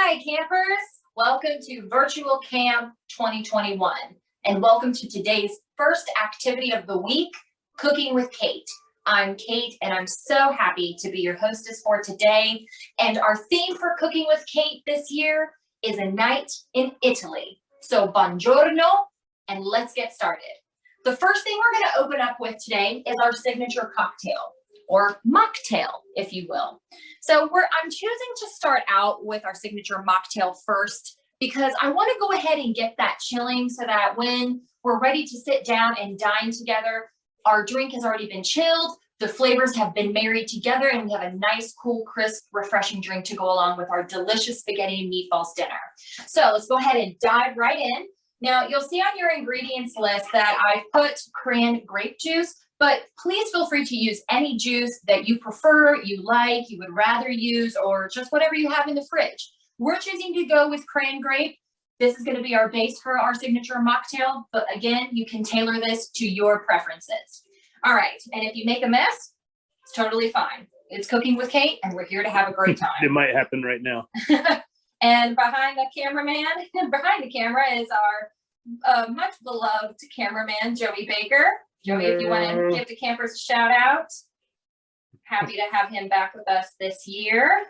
Hi campers, welcome to Virtual Camp 2021 and welcome to today's first activity of the week, Cooking with Cate. I'm Cate and I'm so happy to be your hostess for today, and our theme for Cooking with Cate this year is a night in Italy. So buongiorno and let's get started. The first thing we're going to open up with today is our signature cocktail, or mocktail, if you will. So I'm choosing to start out with our signature mocktail first because I want to go ahead and get that chilling so that when we're ready to sit down and dine together, our drink has already been chilled, the flavors have been married together, and we have a nice, cool, crisp, refreshing drink to go along with our delicious spaghetti and meatballs dinner. So let's go ahead and dive right in. Now, you'll see on your ingredients list that I've put cran grape juice, but please feel free to use any juice that you prefer, you like, you would rather use, or just whatever you have in the fridge. We're choosing to go with cran grape. This is going to be our base for our signature mocktail, but again, you can tailor this to your preferences. All right, and if you make a mess, it's totally fine. It's Cooking with Cate, and we're here to have a great time. It might happen right now. And behind the cameraman, behind the camera is our much beloved cameraman, Joey Baker. Joey, if you want to give the campers a shout out, happy to have him back with us this year.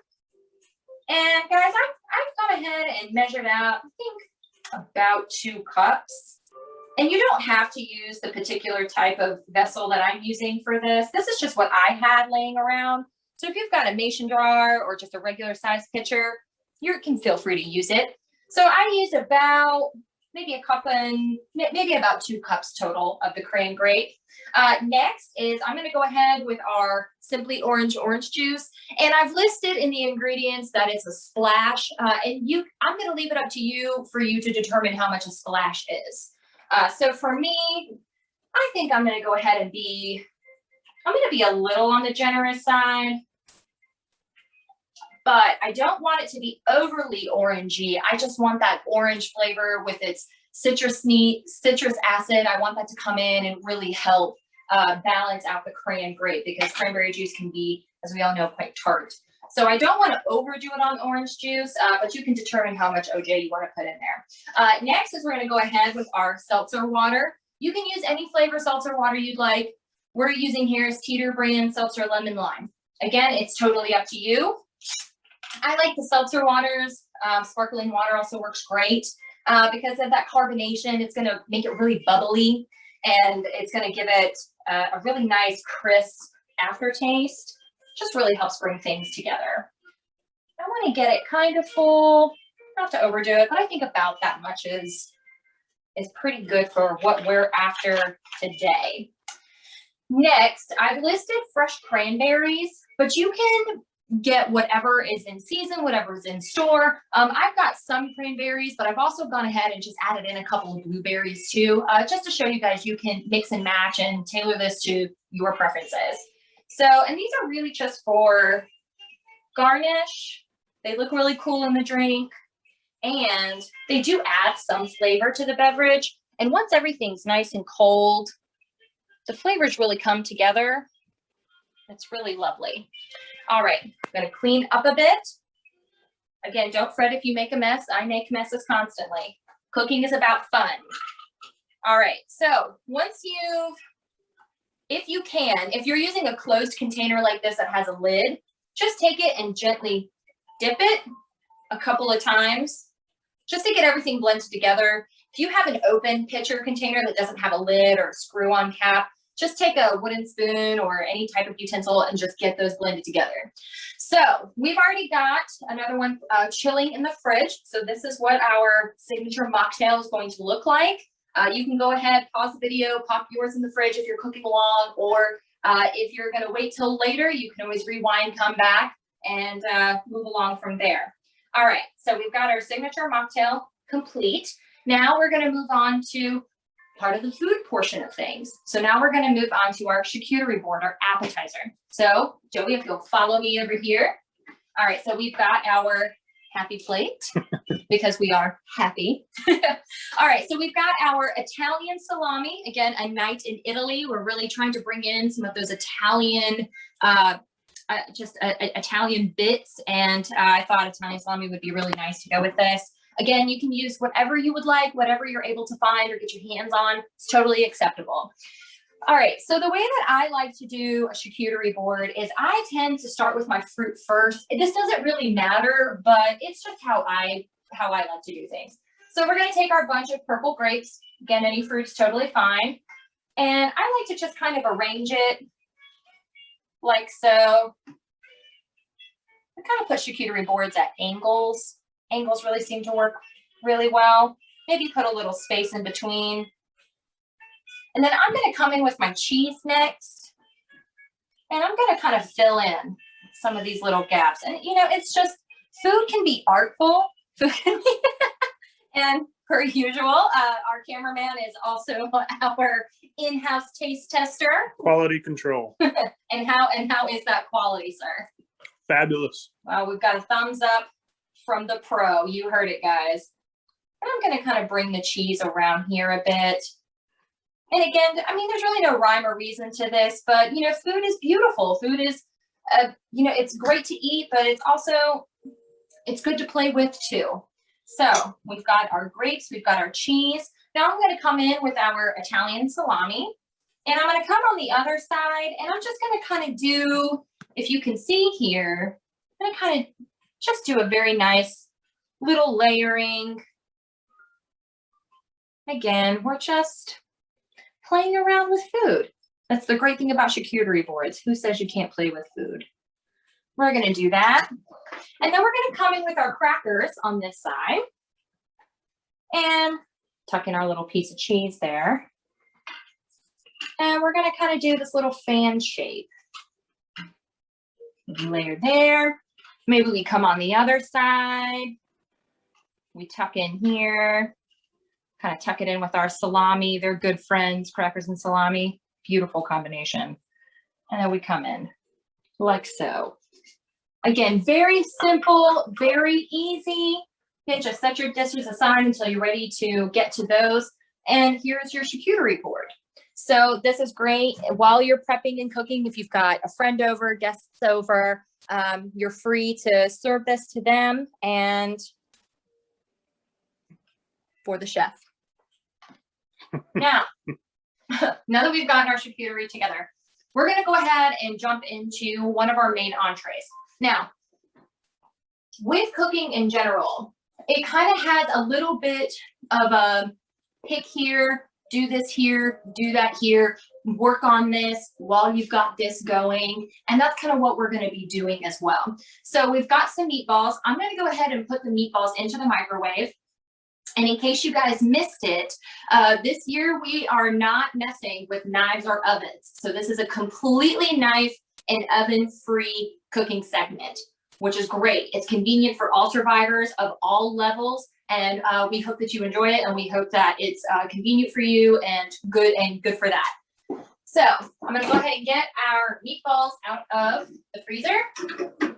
And guys, I've gone ahead and measured out, I think, about 2 cups. And you don't have to use the particular type of vessel that I'm using for this. This is just what I had laying around. So if you've got a mason jar or just a regular size pitcher, you can feel free to use it. So I used about maybe a cup and maybe about 2 cups total of the cran grape. Next is I'm going to go ahead with our Simply Orange juice, and I've listed in the ingredients that it's a splash, and I'm going to leave it up to you for you to determine how much a splash is. So for me, I think I'm going to go ahead and be a little on the generous side, but I don't want it to be overly orangey. I just want that orange flavor with its citrus acid. I want that to come in and really help balance out the cran grape, because cranberry juice can be, as we all know, quite tart. So I don't want to overdo it on orange juice, but you can determine how much OJ you want to put in there. Next is we're going to go ahead with our seltzer water. You can use any flavor seltzer water you'd like. We're using here is Teeter brand seltzer lemon lime. Again, it's totally up to you. I like the seltzer waters. Sparkling water also works great because of that carbonation. It's going to make it really bubbly, and it's going to give it a really nice, crisp aftertaste. Just really helps bring things together. I want to get it kind of full, not to overdo it, but I think about that much is pretty good for what we're after today. Next, I've listed fresh cranberries, but you can get whatever is in season, whatever is in store. I've got some cranberries, but I've also gone ahead and just added in a couple of blueberries too, just to show you guys you can mix and match and tailor this to your preferences. So, and these are really just for garnish. They look really cool in the drink, and they do add some flavor to the beverage. And once everything's nice and cold, the flavors really come together. It's really lovely. All right, I'm going to clean up a bit. Again, don't fret if you make a mess. I make messes constantly. Cooking is about fun. All right, so once if you're using a closed container like this that has a lid, just take it and gently dip it a couple of times just to get everything blended together. If you have an open pitcher container that doesn't have a lid or a screw-on cap, just take a wooden spoon or any type of utensil and just get those blended together. So we've already got another one chilling in the fridge. So this is what our signature mocktail is going to look like. You can go ahead, pause the video, pop yours in the fridge if you're cooking along, or if you're going to wait till later, you can always rewind, come back, and move along from there. All right, so we've got our signature mocktail complete. Now we're going to move on to part of the food portion of things. So now we're going to move on to our charcuterie board, our appetizer. So Joey, if you'll follow me over here. All right, so we've got our happy plate because we are happy. All right, so we've got our Italian salami. Again, a night in Italy. We're really trying to bring in some of those Italian Italian bits, and I thought Italian salami would be really nice to go with this. Again, you can use whatever you would like, whatever you're able to find or get your hands on. It's totally acceptable. All right, so the way that I like to do a charcuterie board is I tend to start with my fruit first. This doesn't really matter, but it's just how I like to do things. So we're going to take our bunch of purple grapes. Again, any fruit's totally fine. And I like to just kind of arrange it like so. I kind of put charcuterie boards at angles. Angles really seem to work really well. Maybe put a little space in between. And then I'm going to come in with my cheese next. And I'm going to kind of fill in some of these little gaps. And, you know, it's just, food can be artful. Food can be, and per usual, our cameraman is also our in-house taste tester. Quality control. And how is that quality, sir? Fabulous. Well, we've got a thumbs up from the pro. You heard it, guys. And I'm going to kind of bring the cheese around here a bit. And again, I mean, there's really no rhyme or reason to this, but, you know, food is beautiful. Food is, you know, it's great to eat, but it's also, it's good to play with too. So we've got our grapes, we've got our cheese. Now I'm going to come in with our Italian salami, and I'm going to come on the other side, and I'm just going to kind of do, if you can see here, I'm going to kind of just do a very nice little layering. Again, we're just playing around with food. That's the great thing about charcuterie boards. Who says you can't play with food? We're going to do that. And then we're going to come in with our crackers on this side and tuck in our little piece of cheese there. And we're going to kind of do this little fan shape. Layer there. Maybe we come on the other side. We tuck in here. Kind of tuck it in with our salami. They're good friends, crackers and salami. Beautiful combination. And then we come in like so. Again, very simple, very easy. You can just set your dishes aside until you're ready to get to those. And here's your charcuterie board. So this is great while you're prepping and cooking. If you've got a friend over, guests over, you're free to serve this to them and for the chef. Now that we've gotten our charcuterie together, we're going to go ahead and jump into one of our main entrees. Now, with cooking in general, it kind of has a little bit of a pick here, do this here, do that here, work on this while you've got this going. And that's kind of what we're going to be doing as well. So we've got some meatballs. I'm going to go ahead and put the meatballs into the microwave. And in case you guys missed it, this year we are not messing with knives or ovens. So this is a completely knife and oven-free cooking segment, which is great. It's convenient for all survivors of all levels. And we hope that you enjoy it, and we hope that it's convenient for you and good for that. So I'm going to go ahead and get our meatballs out of the freezer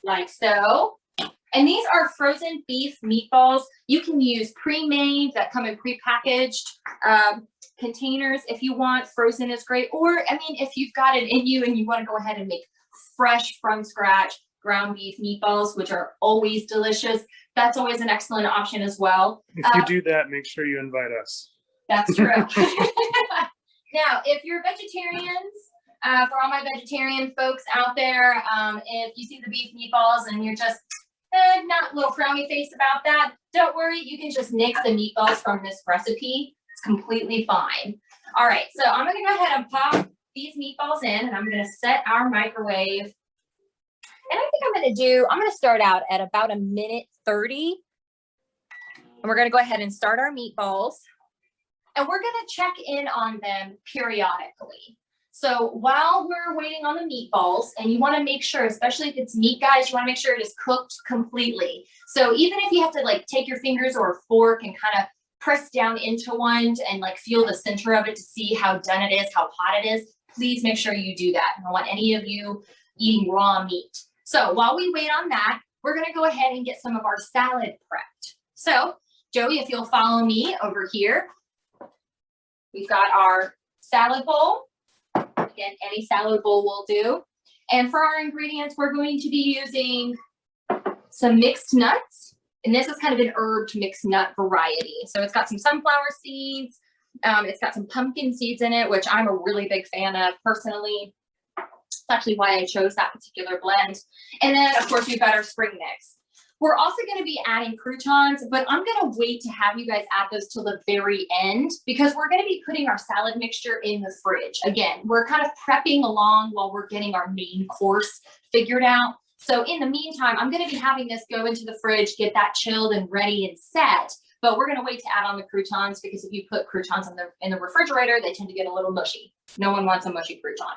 like so. And these are frozen beef meatballs. You can use pre-made that come in pre-packaged containers if you want. Frozen is great. Or, I mean, if you've got it in you and you want to go ahead and make fresh from scratch ground beef meatballs, which are always delicious, that's always an excellent option as well. If you do that, make sure you invite us. That's true. Now, if you're vegetarians, for all my vegetarian folks out there, if you see the beef meatballs and you're just not a little frowny face about that, don't worry, you can just nix the meatballs from this recipe. It's completely fine. All right, so I'm going to go ahead and pop these meatballs in, and I'm going to set our microwave. And I think I'm going to start out at about 1:30. And we're going to go ahead and start our meatballs. And we're going to check in on them periodically. So while we're waiting on the meatballs, and you want to make sure, especially if it's meat, guys, you want to make sure it is cooked completely. So even if you have to like take your fingers or a fork and kind of press down into one and like feel the center of it to see how done it is, how hot it is, please make sure you do that. I don't want any of you eating raw meat. So while we wait on that, we're going to go ahead and get some of our salad prepped. So Joey, if you'll follow me over here, we've got our salad bowl. Again, any salad bowl will do. And for our ingredients, we're going to be using some mixed nuts. And this is kind of an herbed mixed nut variety. So it's got some sunflower seeds. It's got some pumpkin seeds in it, which I'm a really big fan of personally. It's actually why I chose that particular blend. And then, of course, we've got our spring mix. We're also going to be adding croutons, but I'm going to wait to have you guys add those till the very end because we're going to be putting our salad mixture in the fridge. Again, we're kind of prepping along while we're getting our main course figured out. So in the meantime, I'm going to be having this go into the fridge, get that chilled and ready and set. But we're going to wait to add on the croutons because if you put croutons in the refrigerator, they tend to get a little mushy. No one wants a mushy crouton.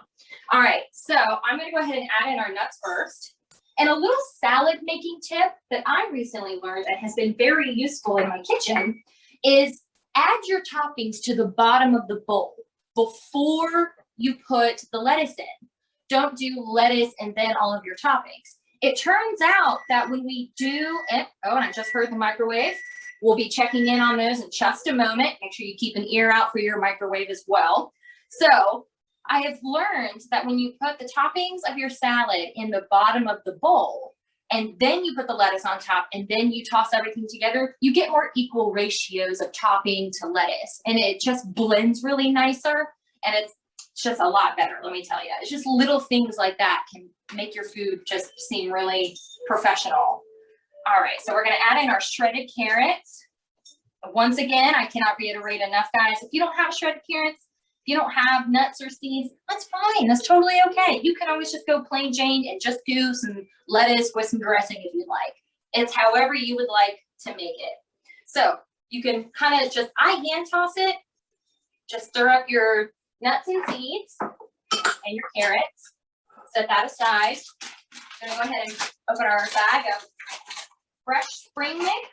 All right, so I'm going to go ahead and add in our nuts first. And a little salad making tip that I recently learned and has been very useful in my kitchen is add your toppings to the bottom of the bowl before you put the lettuce in. Don't do lettuce and then all of your toppings. It turns out that when we do it, oh, and I just heard the microwave. We'll be checking in on those in just a moment. Make sure you keep an ear out for your microwave as well. So I have learned that when you put the toppings of your salad in the bottom of the bowl, and then you put the lettuce on top, and then you toss everything together, you get more equal ratios of topping to lettuce. And it just blends really nicer, and it's just a lot better, let me tell you. It's just little things like that can make your food just seem really professional. All right, so we're gonna add in our shredded carrots. Once again, I cannot reiterate enough, guys. If you don't have shredded carrots, if you don't have nuts or seeds, that's fine. That's totally okay. You can always just go plain Jane and just do some lettuce with some dressing if you'd like. It's however you would like to make it. So you can kind of just, I hand toss it. Just stir up your nuts and seeds and your carrots. Set that aside. I'm gonna go ahead and open our bag of fresh spring mix,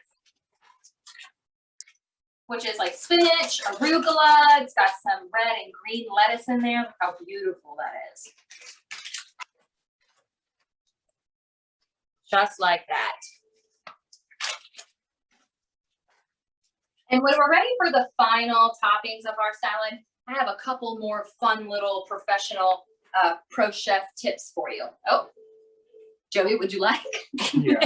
which is like spinach, arugula. It's got some red and green lettuce in there. Look how beautiful that is. Just like that. And when we're ready for the final toppings of our salad, I have a couple more fun little professional pro chef tips for you. Oh, Joey, would you like? Yeah.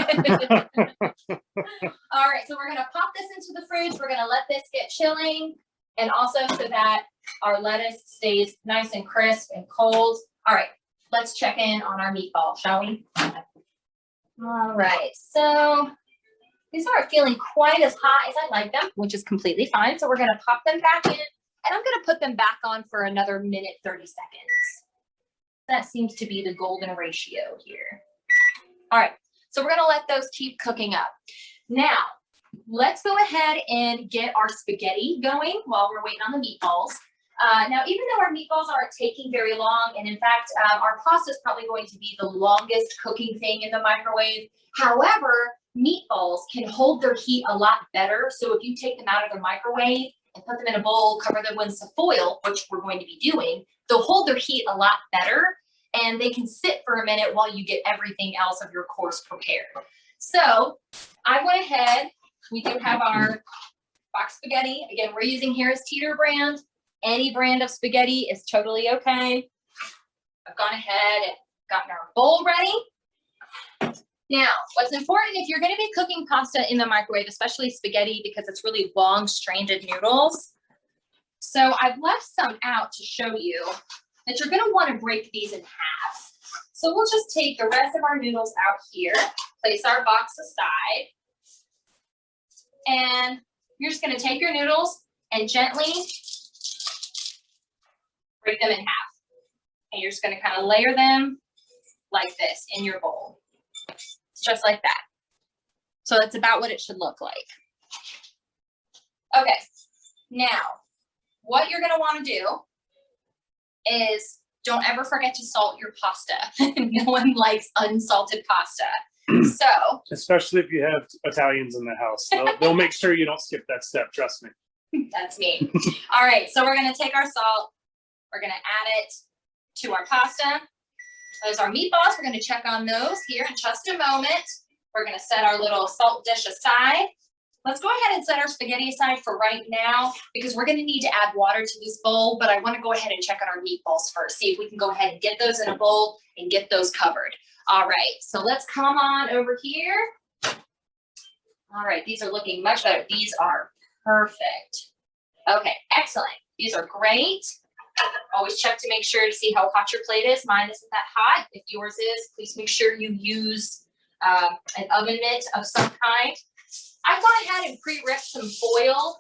All right, so we're gonna pop this into the fridge. We're gonna let this get chilling, and also so that our lettuce stays nice and crisp and cold. All right, let's check in on our meatball, shall we? All right, so these aren't feeling quite as hot as I like them, which is completely fine. So we're gonna pop them back in, and I'm gonna put them back on for another minute, 30 seconds. That seems to be the golden ratio here. All right, so we're gonna let those keep cooking up. Now, let's go ahead and get our spaghetti going while we're waiting on the meatballs. Now, even though our meatballs aren't taking very long, and in fact, our pasta is probably going to be the longest cooking thing in the microwave. However, meatballs can hold their heat a lot better. So if you take them out of the microwave and put them in a bowl, cover them with some foil, which we're going to be doing, they'll hold their heat a lot better. And they can sit for a minute while you get everything else of your course prepared. So I went ahead, we do have our box spaghetti. Again, we're using here is Teeter brand. Any brand of spaghetti is totally okay. I've gone ahead and gotten our bowl ready. Now, what's important if you're gonna be cooking pasta in the microwave, especially spaghetti, because it's really long stranded noodles. So I've left some out to show you that you're gonna wanna break these in half. So we'll just take the rest of our noodles out here, place our box aside, and you're just gonna take your noodles and gently break them in half. And you're just gonna kind of layer them like this in your bowl. Just like that. So that's about what it should look like. Okay, now what you're gonna wanna do is don't ever forget to salt your pasta. No one likes unsalted pasta. So, especially if you have Italians in the house, they'll make sure you don't skip that step. Trust me. That's me. All right, so we're gonna take our salt. We're gonna add it to our pasta. Those are meatballs. We're gonna check on those here in just a moment. We're gonna set our little salt dish aside. Let's go ahead and set our spaghetti aside for right now because we're going to need to add water to this bowl, but I want to go ahead and check on our meatballs first, see if we can go ahead and get those in a bowl and get those covered. All right, so let's come on over here. All right, these are looking much better. These are perfect. Okay, excellent. These are great. Always check to make sure to see how hot your plate is. Mine isn't that hot. If yours is, please make sure you use an oven mitt of some kind. I've gone ahead and pre-ripped some foil,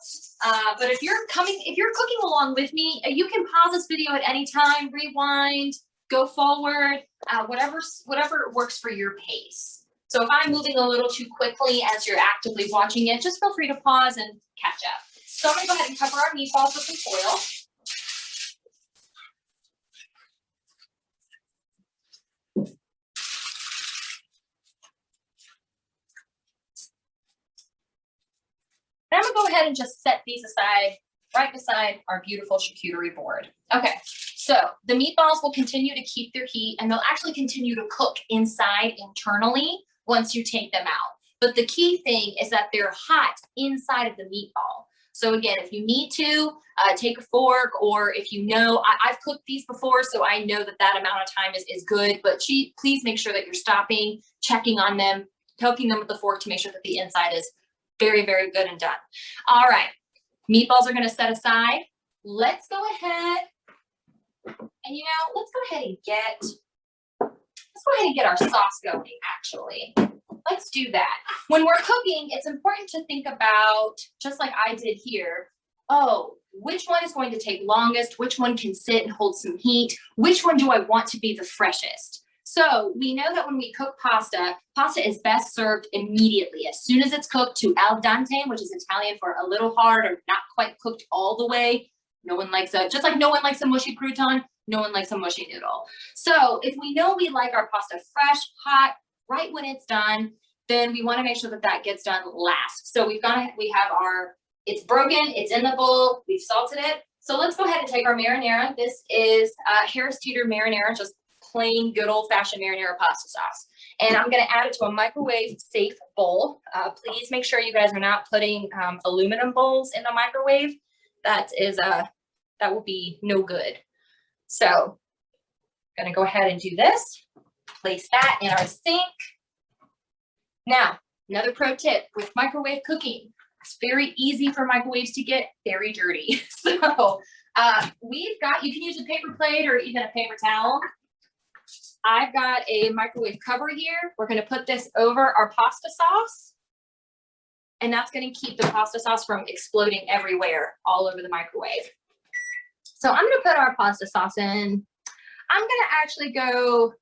but if you're cooking along with me, you can pause this video at any time, rewind, go forward, whatever works for your pace. So if I'm moving a little too quickly as you're actively watching it, just feel free to pause and catch up. So I'm gonna go ahead and cover our meatballs with some foil. And I'm gonna go ahead and just set these aside right beside our beautiful charcuterie board. Okay, so the meatballs will continue to keep their heat and they'll actually continue to cook inside internally once you take them out. But the key thing is that they're hot inside of the meatball. So again, if you need to, take a fork, or if you know, I've cooked these before, so I know that that amount of time is good, but please make sure that you're stopping, checking on them, poking them with the fork to make sure that the inside is very, very good and done. All right, meatballs are gonna set aside. Let's go ahead and let's go ahead and get our sauce going, actually. Let's do that. When we're cooking, it's important to think about, just like I did here, which one is going to take longest, which one can sit and hold some heat, which one do I want to be the freshest? So we know that when we cook pasta, pasta is best served immediately. As soon as it's cooked to al dente, which is Italian for a little hard or not quite cooked all the way. No one likes just like no one likes a mushy crouton, no one likes a mushy noodle. So if we know we like our pasta fresh, hot, right when it's done, then we want to make sure that that gets done last. So we have it's broken, it's in the bowl, we've salted it. So let's go ahead and take our marinara. This is Harris Teeter marinara, just plain good old fashioned marinara pasta sauce. And I'm going to add it to a microwave safe bowl. Please make sure you guys are not putting aluminum bowls in the microwave. That will be no good. So I'm going to go ahead and do this. Place that in our sink. Now, another pro tip with microwave cooking. It's very easy for microwaves to get very dirty. So you can use a paper plate or even a paper towel. I've got a microwave cover here. We're going to put this over our pasta sauce. And that's going to keep the pasta sauce from exploding everywhere all over the microwave. So I'm going to put our pasta sauce in. I'm going to actually go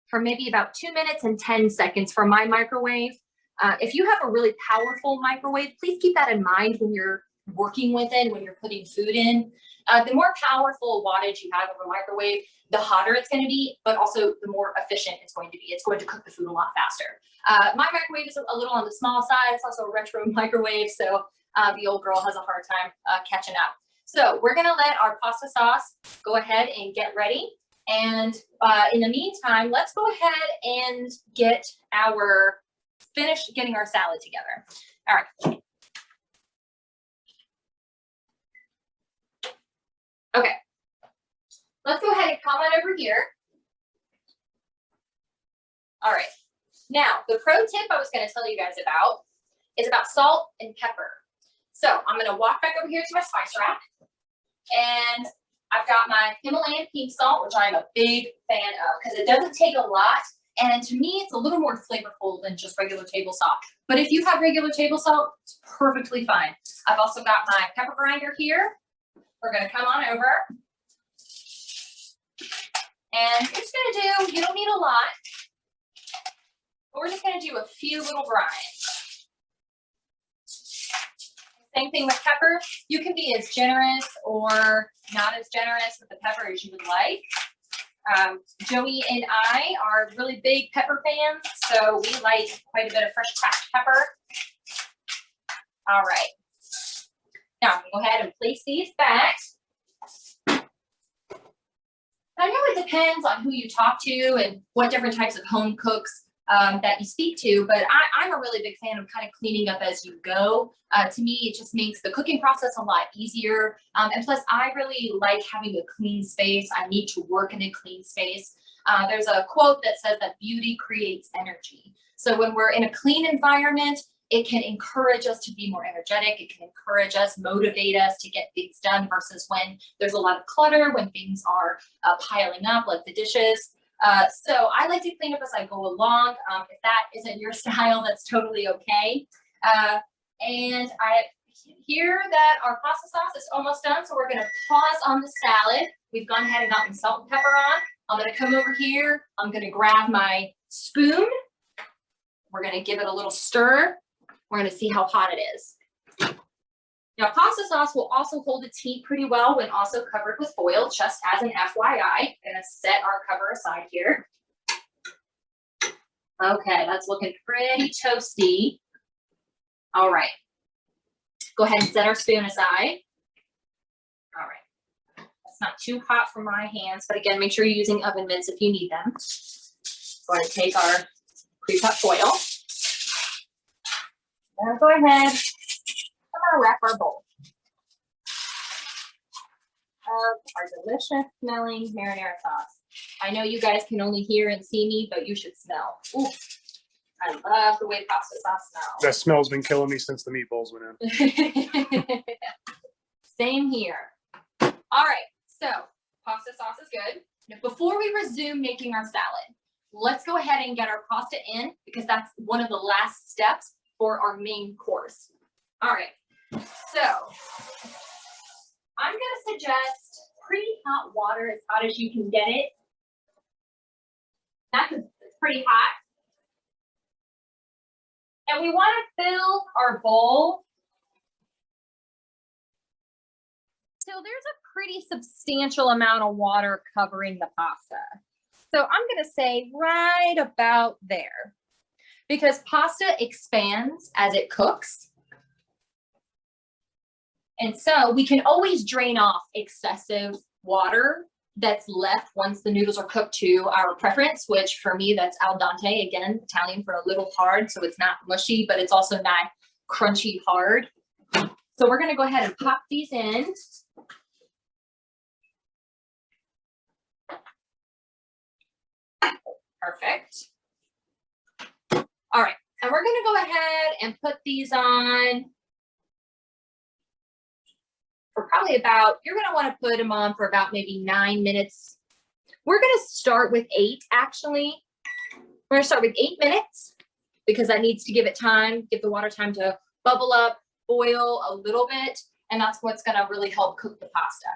for maybe about 2 minutes and 10 seconds for my microwave. If you have a really powerful microwave, please keep that in mind when you're working with it, when you're putting food in. The more powerful wattage you have of a microwave, the hotter it's going to be, but also the more efficient it's going to be. It's going to cook the food a lot faster. My microwave is a little on the small side. It's also a retro microwave, so the old girl has a hard time catching up. So we're going to let our pasta sauce go ahead and get ready. And in the meantime, let's go ahead and finish getting our salad together. All right. Okay. Let's go ahead and come on over here. All right. Now, the pro tip I was going to tell you guys about is about salt and pepper. So I'm going to walk back over here to my spice rack. And I've got my Himalayan pink salt, which I'm a big fan of because it doesn't take a lot. And to me, it's a little more flavorful than just regular table salt. But if you have regular table salt, it's perfectly fine. I've also got my pepper grinder here. We're going to come on over. And we're just going to you don't need a lot, but we're just going to do a few little grinds. Same thing with pepper. You can be as generous or not as generous with the pepper as you would like. Joey and I are really big pepper fans, so we like quite a bit of fresh cracked pepper. All right. Now, go ahead and place these back. I know it depends on who you talk to and what different types of home cooks that you speak to, but I'm a really big fan of kind of cleaning up as you go. To me, it just makes the cooking process a lot easier. And plus, I really like having a clean space. I need to work in a clean space. There's a quote that says that beauty creates energy. So when we're in a clean environment, it can encourage us to be more energetic. It can encourage us, motivate us to get things done versus when there's a lot of clutter, when things are piling up, like the dishes. So I like to clean up as I go along. If that isn't your style, that's totally okay. And I hear that our pasta sauce is almost done, so we're going to pause on the salad. We've gone ahead and gotten salt and pepper on. I'm going to come over here. I'm going to grab my spoon. We're going to give it a little stir. We're going to see how hot it is. Now, pasta sauce will also hold its heat pretty well when also covered with foil, just as an FYI. I'm going to set our cover aside here. Okay, that's looking pretty toasty. All right. Go ahead and set our spoon aside. All right. That's not too hot for my hands, but again, make sure you're using oven mitts if you need them. Going to take our pre-cut foil. Now go ahead. I'm going to wrap our bowl of our delicious smelling marinara sauce. I know you guys can only hear and see me, but you should smell. Ooh, I love the way pasta sauce smells. That smell's been killing me since the meatballs went in. Same here. All right, so pasta sauce is good. Now, before we resume making our salad, let's go ahead and get our pasta in because that's one of the last steps for our main course. All right. So I'm going to suggest pretty hot water, as hot as you can get it. That's pretty hot. And we want to fill our bowl till there's a pretty substantial amount of water covering the pasta. So I'm going to say right about there because pasta expands as it cooks. And so we can always drain off excessive water that's left once the noodles are cooked to our preference, which for me, that's al dente, again, Italian for a little hard. So it's not mushy, but it's also not crunchy hard. So we're going to go ahead and pop these in. Perfect. All right. And we're going to go ahead and put these on for probably about, you're going to want to put them on for about maybe 9 minutes. We're going to start with 8, actually. We're going to start with 8 minutes because that needs to give it time, give the water time to bubble up, boil a little bit, and that's what's going to really help cook the pasta.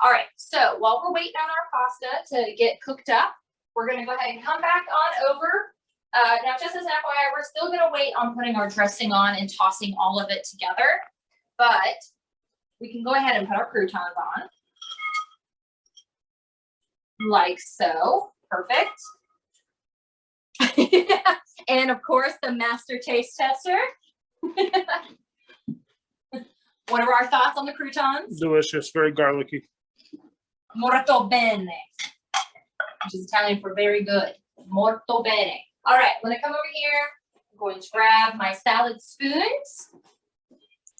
All right, so while we're waiting on our pasta to get cooked up, we're going to go ahead and come back on over. Now, just as an FYI, we're still going to wait on putting our dressing on and tossing all of it together, but we can go ahead and put our croutons on. Like so. Perfect. And of course, the master taste tester. What are our thoughts on the croutons? Delicious, very garlicky. Molto bene, which is Italian for very good. Molto bene. All right, when I come over here, I'm going to grab my salad spoons.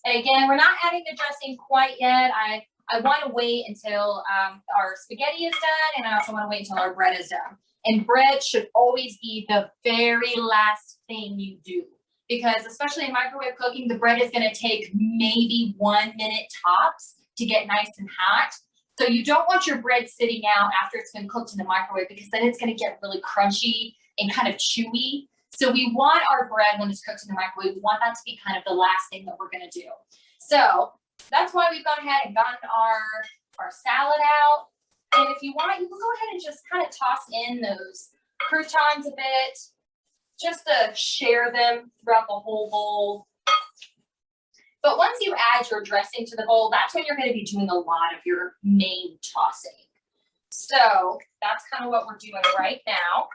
And again, we're not adding the dressing quite yet. I want to wait until our spaghetti is done, and I also want to wait until our bread is done. And bread should always be the very last thing you do, because especially in microwave cooking, the bread is going to take maybe 1 minute tops to get nice and hot. So you don't want your bread sitting out after it's been cooked in the microwave, because then it's going to get really crunchy and kind of chewy. So we want our bread, when it's cooked in the microwave, we want that to be kind of the last thing that we're going to do. So that's why we've gone ahead and gotten our salad out. And if you want, you can go ahead and just kind of toss in those croutons a bit, just to share them throughout the whole bowl. But once you add your dressing to the bowl, that's when you're going to be doing a lot of your main tossing. So that's kind of what we're doing right now.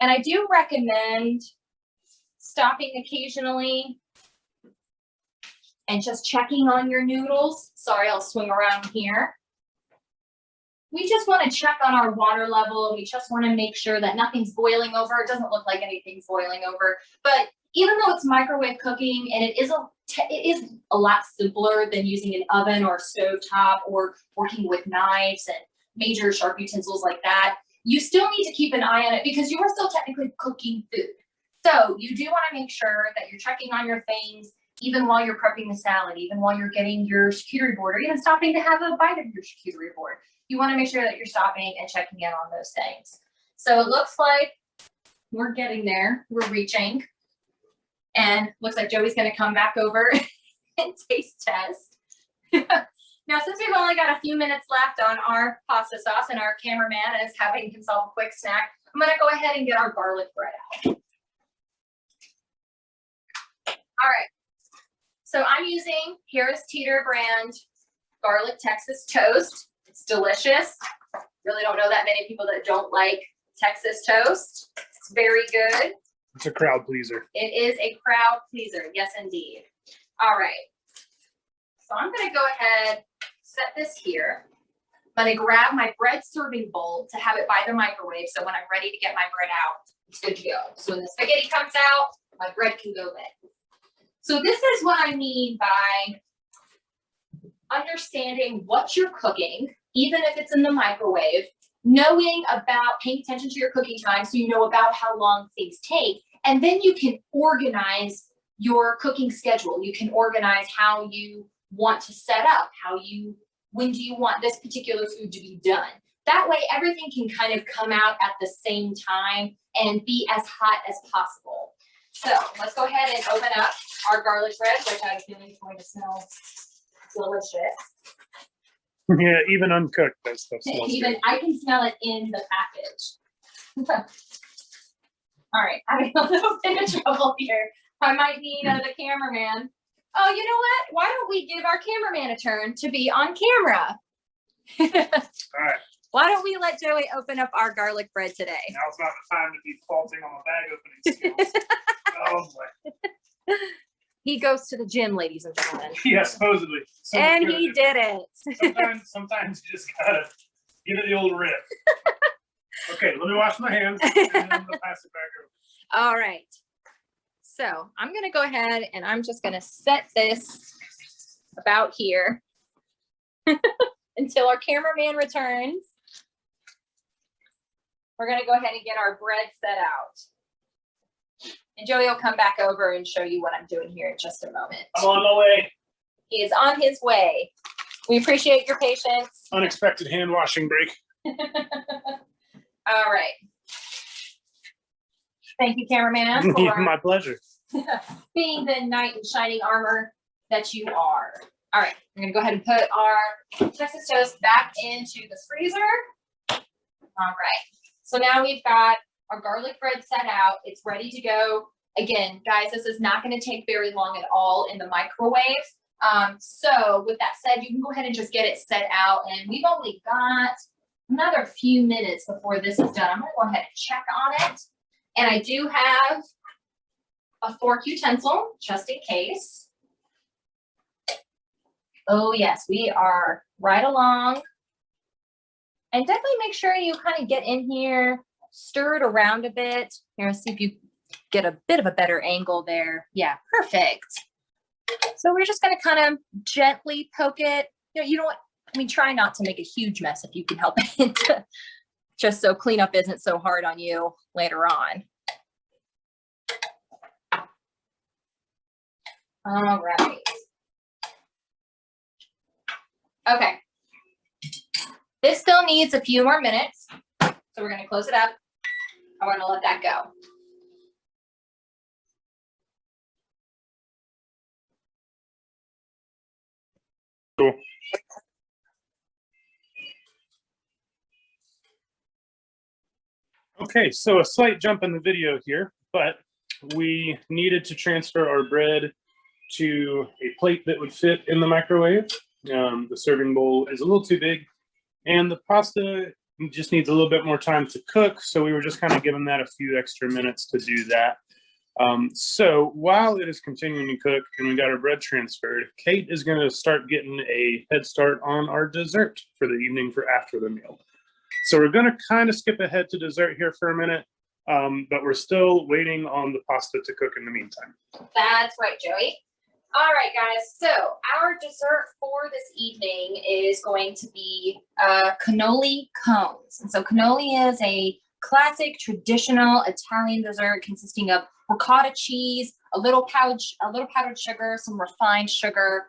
And I do recommend stopping occasionally and just checking on your noodles. Sorry, I'll swing around here. we just want to check on our water level. We just want to make sure that nothing's boiling over. It doesn't look like anything's boiling over, but even though it's microwave cooking and it is a lot simpler than using an oven or stove top or working with knives and major sharp utensils like that, you still need to keep an eye on it because you are still technically cooking food. So you do want to make sure that you're checking on your things even while you're prepping the salad, even while you're getting your charcuterie board, or even stopping to have a bite of your charcuterie board. You want to make sure that you're stopping and checking in on those things. So it looks like we're getting there. We're reaching. And looks like Joey's going to come back over and taste test. Now, since we've only got a few minutes left on our pasta sauce and our cameraman is having himself a quick snack, I'm going to go ahead and get our garlic bread out. All right. So I'm using Harris Teeter brand garlic Texas toast. It's delicious. Really don't know that many people that don't like Texas toast. It's very good. It's a crowd pleaser. It is a crowd pleaser. Yes, indeed. All right. So I'm going to go ahead, set this here. I'm going to grab my bread serving bowl to have it by the microwave. So when I'm ready to get my bread out, it's good to go. So when the spaghetti comes out, my bread can go in. So this is what I mean by understanding what you're cooking, even if it's in the microwave, knowing about, paying attention to your cooking time so you know about how long things take, and then you can organize your cooking schedule. You can organize how you want to set up, when do you want this particular food to be done. That way everything can kind of come out at the same time and be as hot as possible. So let's go ahead and open up our garlic bread, which I have a feeling is going to smell delicious. Yeah, even uncooked, that stuff smells good. I can smell it in the package. All right, I'm a little bit of trouble here. I might need the cameraman. Oh, you know what? Why don't we give our cameraman a turn to be on camera? All right. Why don't we let Joey open up our garlic bread today? Now's not the time to be faulting on the bag opening skills. Oh boy. He goes to the gym, ladies and gentlemen. Yeah, supposedly. So and he did it. Sometimes you just gotta give it the old rip. Okay, let me wash my hands and then I'm gonna pass it back over. All right. So I'm gonna go ahead and I'm just gonna set this about here until our cameraman returns. We're gonna go ahead and get our bread set out. And Joey will come back over and show you what I'm doing here in just a moment. I'm on my way. He is on his way. We appreciate your patience. Unexpected hand washing break. All right. Thank you, cameraman, for my pleasure. being the knight in shining armor that you are. All right, we're gonna go ahead and put our Texas toast back into the freezer. All right, so now we've got our garlic bread set out. It's ready to go. Again, guys, this is not going to take very long at all in the microwave. So with that said, you can go ahead and just get it set out. And we've only got another few minutes before this is done. I'm going to go ahead and check on it. And I do have a fork utensil just in case. Oh yes, we are right along. And definitely make sure you kind of get in here, stir it around a bit. Here, see if you get a bit of a better angle there. Yeah, perfect. So we're just going to kind of gently poke it. You know what? I mean, try not to make a huge mess if you can help it, just so cleanup isn't so hard on you later on. All right. Okay. This still needs a few more minutes, so we're going to close it up. I want to let that go. Cool. Okay, so a slight jump in the video here, but we needed to transfer our bread to a plate that would fit in the microwave. The serving bowl is a little too big, and the pasta just needs a little bit more time to cook, so we were just kind of giving that a few extra minutes to do that. So while it is continuing to cook and we got our bread transferred, Cate is going to start getting a head start on our dessert for the evening for after the meal. So we're going to kind of skip ahead to dessert here for a minute, but we're still waiting on the pasta to cook in the meantime. That's right, Joey. All right, guys. So our dessert for this evening is going to be cannoli cones. And so cannoli is a classic traditional Italian dessert consisting of ricotta cheese, a little powdered sugar, some refined sugar,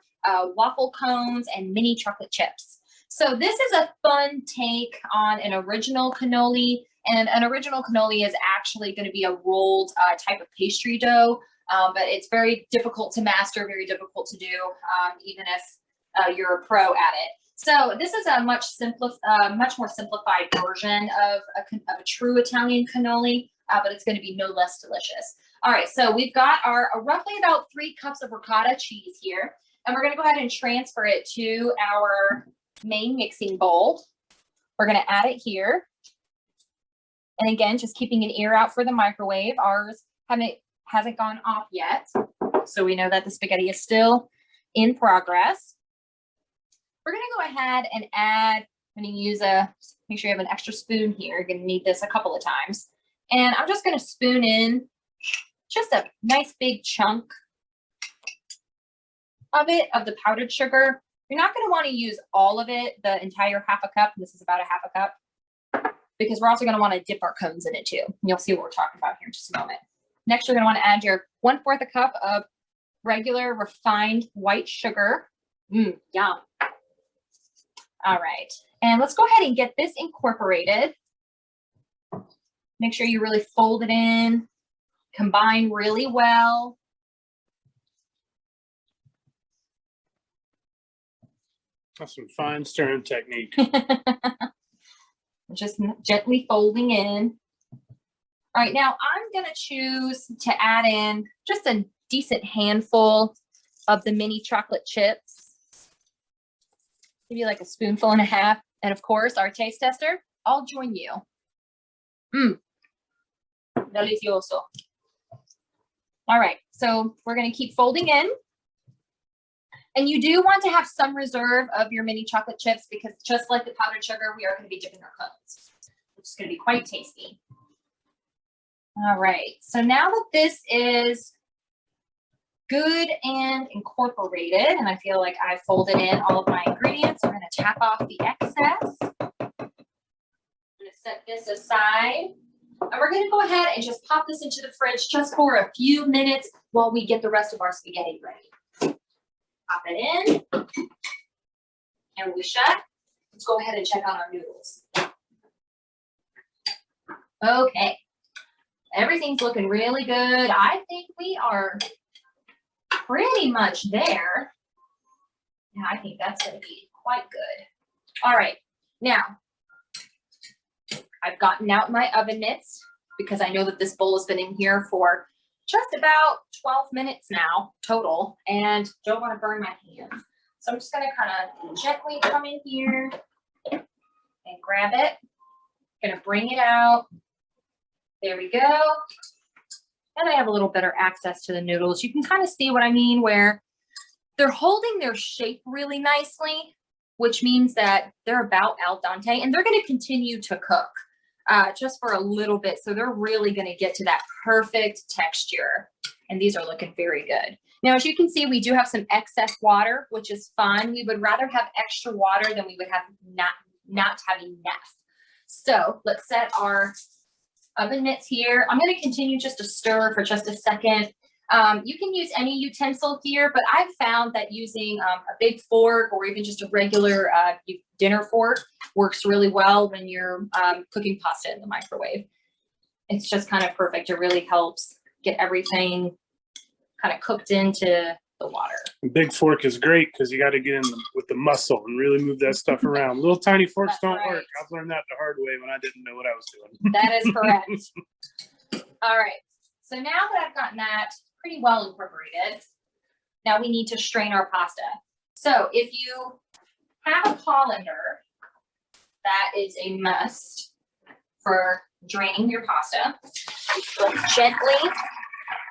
waffle cones, and mini chocolate chips. So this is a fun take on an original cannoli, and an original cannoli is actually going to be a rolled type of pastry dough, but it's very difficult to master, very difficult to do, even if you're a pro at it. So this is a much more simplified version of a true Italian cannoli, but it's going to be no less delicious. All right, so we've got our roughly about 3 cups of ricotta cheese here, and we're going to go ahead and transfer it to our main mixing bowl. We're going to add it here. And again, just keeping an ear out for the microwave. Ours hasn't gone off yet, so we know that the spaghetti is still in progress. We're going to go ahead and add, I'm going to use make sure you have an extra spoon here. You're going to need this a couple of times. And I'm just going to spoon in just a nice big chunk of the powdered sugar. You're not going to want to use all of it, the entire half a cup. This is about a half a cup, because we're also going to want to dip our cones in it too. You'll see what we're talking about here in just a moment. Next, you're going to want to add your 1/4 a cup of regular refined white sugar. Yum. All right, and let's go ahead and get this incorporated. Make sure you really fold it in, combine really well. That's some fine stirring technique. Just gently folding in. All right, now I'm going to choose to add in just a decent handful of the mini chocolate chips. Maybe like a spoonful and a half. And of course, our taste tester, I'll join you. Delicioso. All right, so we're going to keep folding in. And you do want to have some reserve of your mini chocolate chips, because just like the powdered sugar, we are going to be dipping our cones, which is going to be quite tasty. All right, so now that this is good and incorporated, and I feel like I folded in all of my ingredients, I'm going to tap off the excess. I'm going to set this aside. And we're going to go ahead and just pop this into the fridge just for a few minutes while we get the rest of our spaghetti ready. Pop it in, and we shut. Let's go ahead and check on our noodles. Okay, everything's looking really good. I think we are pretty much there. Yeah, I think that's going to be quite good. All right, now I've gotten out my oven mitts because I know that this bowl has been in here for just about 12 minutes now total, and don't want to burn my hands. So I'm just going to kind of gently come in here and grab it. Going to bring it out. There we go. And I have a little better access to the noodles. You can kind of see what I mean, where they're holding their shape really nicely, which means that they're about al dente, and they're going to continue to cook just for a little bit. So they're really going to get to that perfect texture. And these are looking very good. Now, as you can see, we do have some excess water, which is fine. We would rather have extra water than we would have not having enough. So let's set our oven mitts here. I'm going to continue just to stir for just a second. You can use any utensil here, but I've found that using a big fork or even just a regular dinner fork works really well when you're cooking pasta in the microwave. It's just kind of perfect. It really helps get everything kind of cooked into the water. A big fork is great because you got to get in with the muscle and really move that stuff around. Little tiny forks don't work. I've learned that the hard way when I didn't know what I was doing. That is correct. All right. So now that I've gotten that pretty well incorporated, now we need to strain our pasta. So if you have a colander, that is a must for draining your pasta. Gently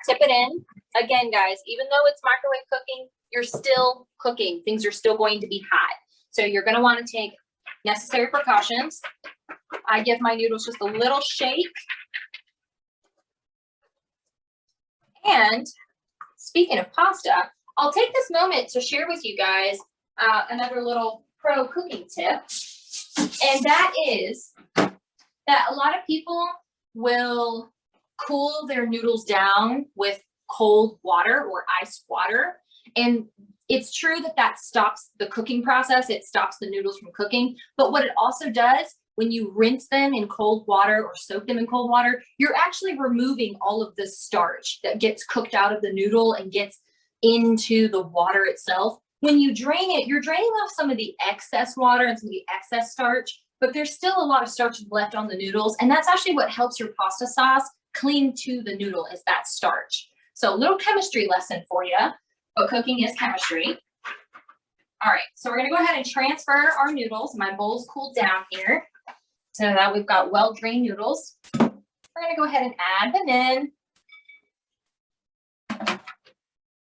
tip it in. Again, guys, even though it's microwave cooking, you're still cooking. Things are still going to be hot. So you're going to want to take necessary precautions. I give my noodles just a little shake. And speaking of pasta, I'll take this moment to share with you guys another little pro cooking tip. And that is that a lot of people will cool their noodles down with cold water or iced water. And it's true that that stops the cooking process. It stops the noodles from cooking. But what it also does, when you rinse them in cold water or soak them in cold water, you're actually removing all of the starch that gets cooked out of the noodle and gets into the water itself. When you drain it, you're draining off some of the excess water and some of the excess starch, but there's still a lot of starch left on the noodles. And that's actually what helps your pasta sauce cling to the noodle, is that starch. So a little chemistry lesson for you, but cooking is chemistry. All right, so we're gonna go ahead and transfer our noodles. My bowl's cooled down here. So now we've got well-drained noodles. We're gonna go ahead and add them in.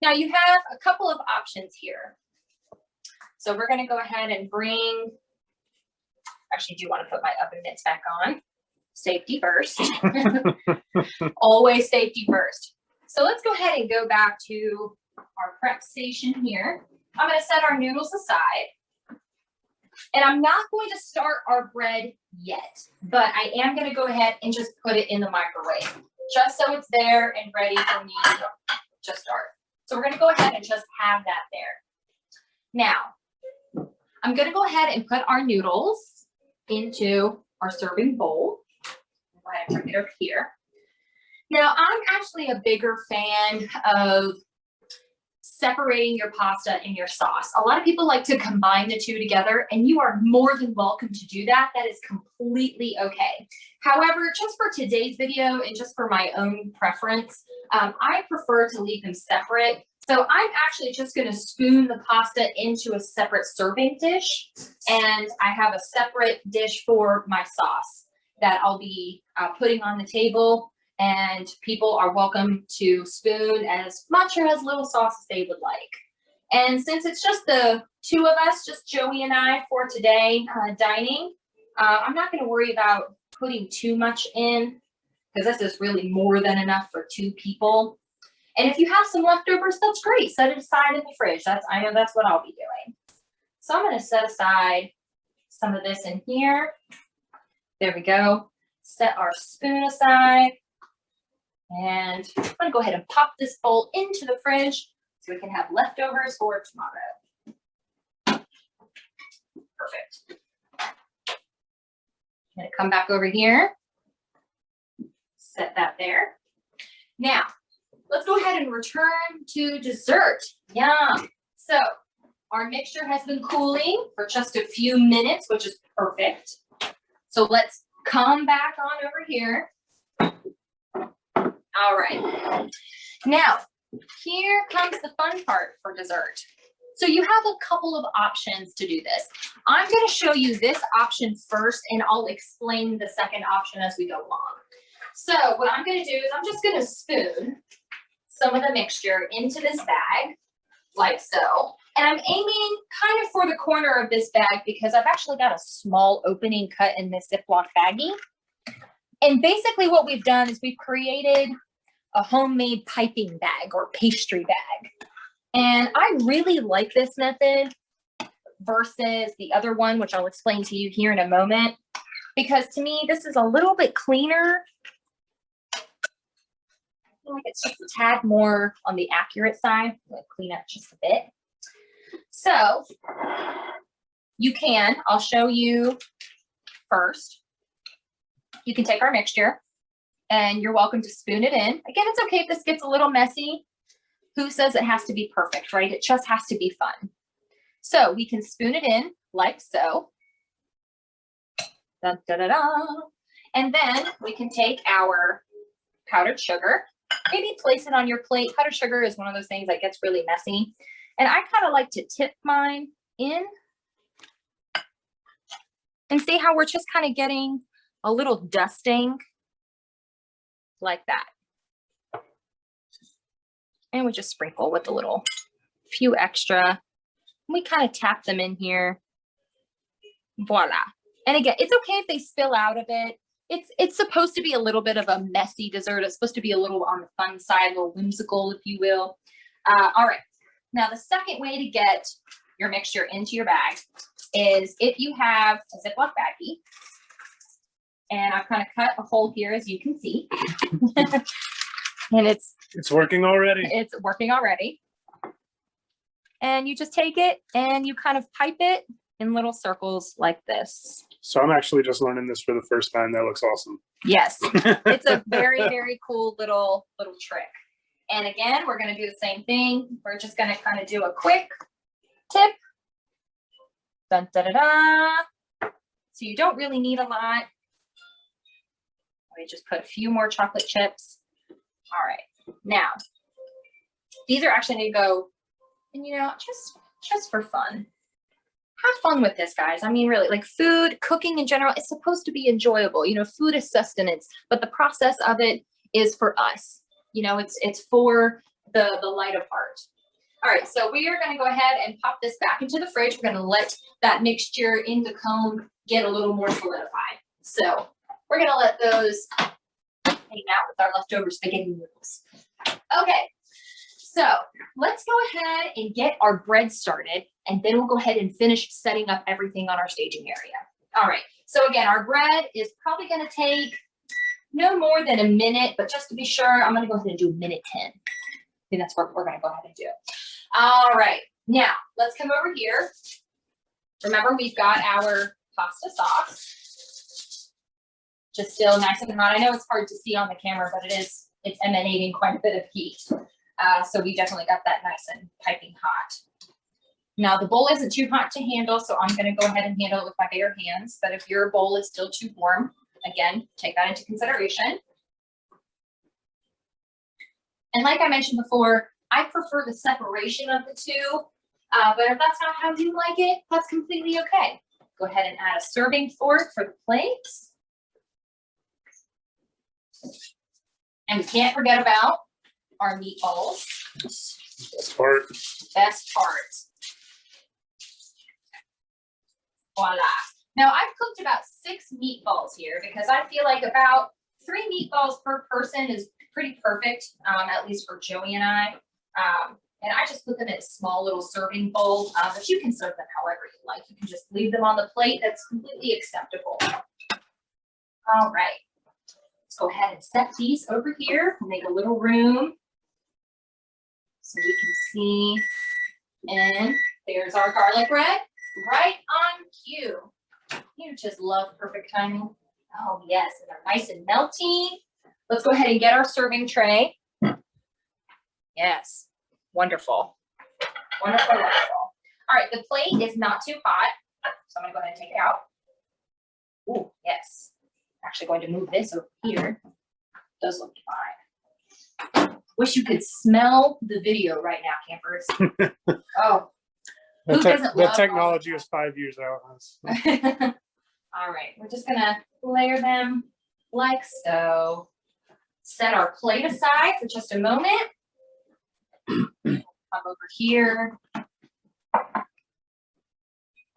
Now you have a couple of options here. So we're gonna go ahead and bring, actually do wanna put my oven mitts back on. Safety first. Always safety first. So let's go ahead and go back to our prep station here. I'm gonna set our noodles aside. And I'm not going to start our bread yet, but I am going to go ahead and just put it in the microwave, just so it's there and ready for me to start. So we're going to go ahead and just have that there. Now, I'm going to go ahead and put our noodles into our serving bowl. Go ahead and bring it over here. Now, I'm actually a bigger fan of separating your pasta and your sauce. A lot of people like to combine the two together, and you are more than welcome to do that. That is completely okay. However, just for today's video and just for my own preference, I prefer to leave them separate. So I'm actually just going to spoon the pasta into a separate serving dish, and I have a separate dish for my sauce that I'll be putting on the table. And people are welcome to spoon as much or as little sauce as they would like. And since it's just the two of us, just Joey and I for today dining, I'm not going to worry about putting too much in, because this is really more than enough for two people. And if you have some leftovers, that's great. Set it aside in the fridge. I know that's what I'll be doing. So I'm going to set aside some of this in here. There we go. Set our spoon aside. And I'm going to go ahead and pop this bowl into the fridge so we can have leftovers for tomorrow. Perfect. I'm going to come back over here. Set that there. Now, let's go ahead and return to dessert. Yum. So, our mixture has been cooling for just a few minutes, which is perfect. So, let's come back on over here. All right, now here comes the fun part for dessert. So you have a couple of options to do this. I'm going to show you this option first, and I'll explain the second option as we go along. So what I'm going to do is I'm just going to spoon some of the mixture into this bag, like so. And I'm aiming kind of for the corner of this bag because I've actually got a small opening cut in this Ziploc baggie. And basically what we've done is we've created a homemade piping bag or pastry bag. And I really like this method versus the other one, which I'll explain to you here in a moment, because to me, this is a little bit cleaner. I feel like it's just a tad more on the accurate side. I'm going to clean up just a bit. So you can, I'll show you first. You can take our mixture and you're welcome to spoon it in. Again, it's okay if this gets a little messy. Who says it has to be perfect, right? It just has to be fun. So we can spoon it in like so. Da, da, da, da. And then we can take our powdered sugar, maybe place it on your plate. Powdered sugar is one of those things that gets really messy. And I kind of like to tip mine in and see how we're just kind of getting a little dusting like that. And we just sprinkle with a little few extra. We kind of tap them in here. Voila. And again, it's okay if they spill out a bit. It's supposed to be a little bit of a messy dessert. It's supposed to be a little on the fun side, a little whimsical, if you will. All right. Now, the second way to get your mixture into your bag is if you have a Ziploc baggie. And I've kind of cut a hole here, as you can see. And it's working already. It's working already. And you just take it and you kind of pipe it in little circles like this. So I'm actually just learning this for the first time. That looks awesome. Yes, it's a very, very cool little trick. And again, we're going to do the same thing. We're just going to kind of do a quick tip. Dun, da, da, da. So you don't really need a lot. We just put a few more chocolate chips. All right. Now, these are actually going to go, and you know, just for fun. Have fun with this, guys. I mean, really, like food, cooking in general, it's supposed to be enjoyable. You know, food is sustenance, but the process of it is for us. You know, it's for the light of heart. All right, so we are going to go ahead and pop this back into the fridge. We're going to let that mixture in the cone get a little more solidified. So we're going to let those hang out with our leftover spaghetti noodles. Okay, so let's go ahead and get our bread started, and then we'll go ahead and finish setting up everything on our staging area. All right, so again, our bread is probably going to take no more than a minute, but just to be sure, I'm going to go ahead and do a minute 10. I think that's what we're going to go ahead and do. All right, now let's come over here. Remember, we've got our pasta sauce. Just still nice and hot. I know it's hard to see on the camera, but it's emanating quite a bit of heat. So we definitely got that nice and piping hot. Now the bowl isn't too hot to handle, so I'm going to go ahead and handle it with my bare hands. But if your bowl is still too warm, again, take that into consideration. And like I mentioned before, I prefer the separation of the two, but if that's not how you like it, that's completely okay. Go ahead and add a serving fork for the plates. And we can't forget about our meatballs. Best part. Best part. Voila. Now I've cooked about 6 meatballs here because I feel like about 3 meatballs per person is pretty perfect, at least for Joey and I. And I just put them in a small little serving bowl, but you can serve them however you like. You can just leave them on the plate. That's completely acceptable. All right. Let's go ahead and set these over here. Make a little room so we can see. And there's our garlic bread, right on cue. You just love perfect timing. Oh yes, and they're nice and melty. Let's go ahead and get our serving tray. Yes, wonderful. Wonderful, wonderful. All right, the plate is not too hot, so I'm gonna go ahead and take it out. Oh, yes. Actually going to move this over here. Does look fine. Wish you could smell the video right now, campers. Oh, The technology is 5 years out. All right, we're just gonna layer them like so. Set our plate aside for just a moment. Come over here.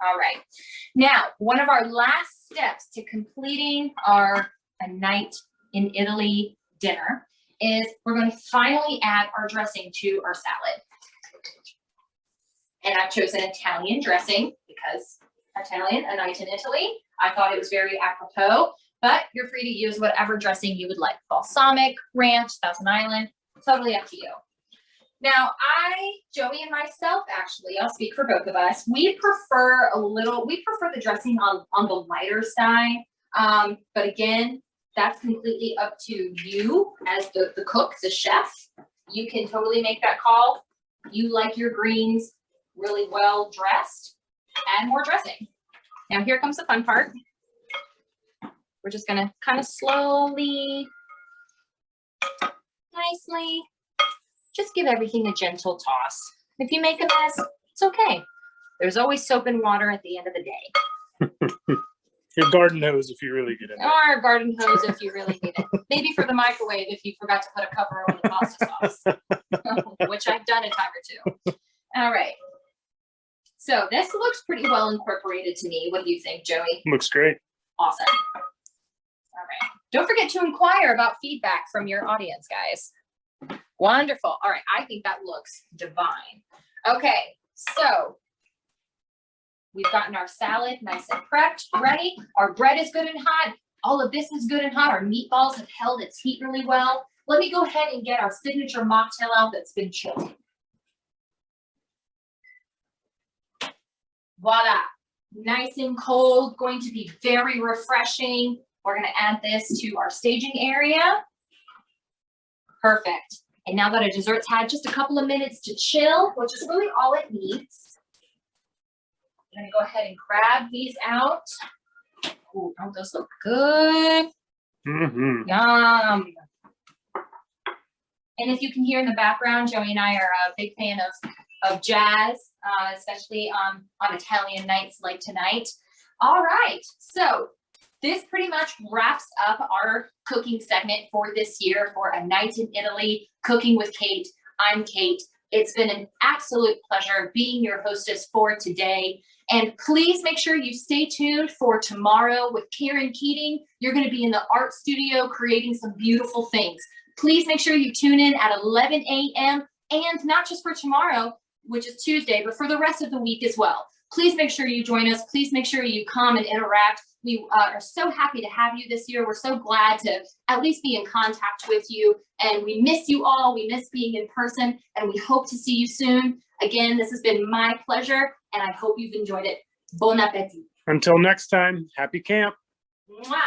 All right. Now, one of our last steps to completing our A Night in Italy dinner is we're going to finally add our dressing to our salad. And I've chosen Italian dressing because Italian, A Night in Italy. I thought it was very apropos, but you're free to use whatever dressing you would like. Balsamic, ranch, Thousand Island, totally up to you. Now, Joey and myself, actually, I'll speak for both of us. We prefer the dressing on the lighter side. But again, that's completely up to you as the cook, the chef. You can totally make that call. You like your greens really well dressed, add more dressing. Now, here comes the fun part. We're just gonna kind of slowly, nicely, just give everything a gentle toss. If you make a mess, it's okay. There's always soap and water at the end of the day. Your garden hose if you really get it. Or a garden hose if you really need it. Maybe for the microwave if you forgot to put a cover over the pasta sauce. which I've done a time or two. All right. So this looks pretty well incorporated to me. What do you think, Joey? Looks great. Awesome. All right. Don't forget to inquire about feedback from your audience, guys. Wonderful. All right. I think that looks divine. Okay. So we've gotten our salad nice and prepped, ready. Our bread is good and hot. All of this is good and hot. Our meatballs have held its heat really well. Let me go ahead and get our signature mocktail out that's been chilled. Voila. Nice and cold, going to be very refreshing. We're going to add this to our staging area. Perfect. And now that our dessert's had just a couple of minutes to chill, which is really all it needs, I'm going to go ahead and grab these out. Ooh, don't those look good? Mm-hmm. Yum. And if you can hear in the background, Joey and I are a big fan of jazz, especially on Italian nights like tonight. All right, so this pretty much wraps up our cooking segment for this year for A Night in Italy, Cooking with Cate. I'm Cate. It's been an absolute pleasure being your hostess for today. And please make sure you stay tuned for tomorrow with Karen Keating. You're going to be in the art studio creating some beautiful things. Please make sure you tune in at 11 a.m. and not just for tomorrow, which is Tuesday, but for the rest of the week as well. Please make sure you join us. Please make sure you come and interact. We are so happy to have you this year. We're so glad to at least be in contact with you. And we miss you all. We miss being in person. And we hope to see you soon. Again, this has been my pleasure. And I hope you've enjoyed it. Bon appetit. Until next time, happy camp. Mwah.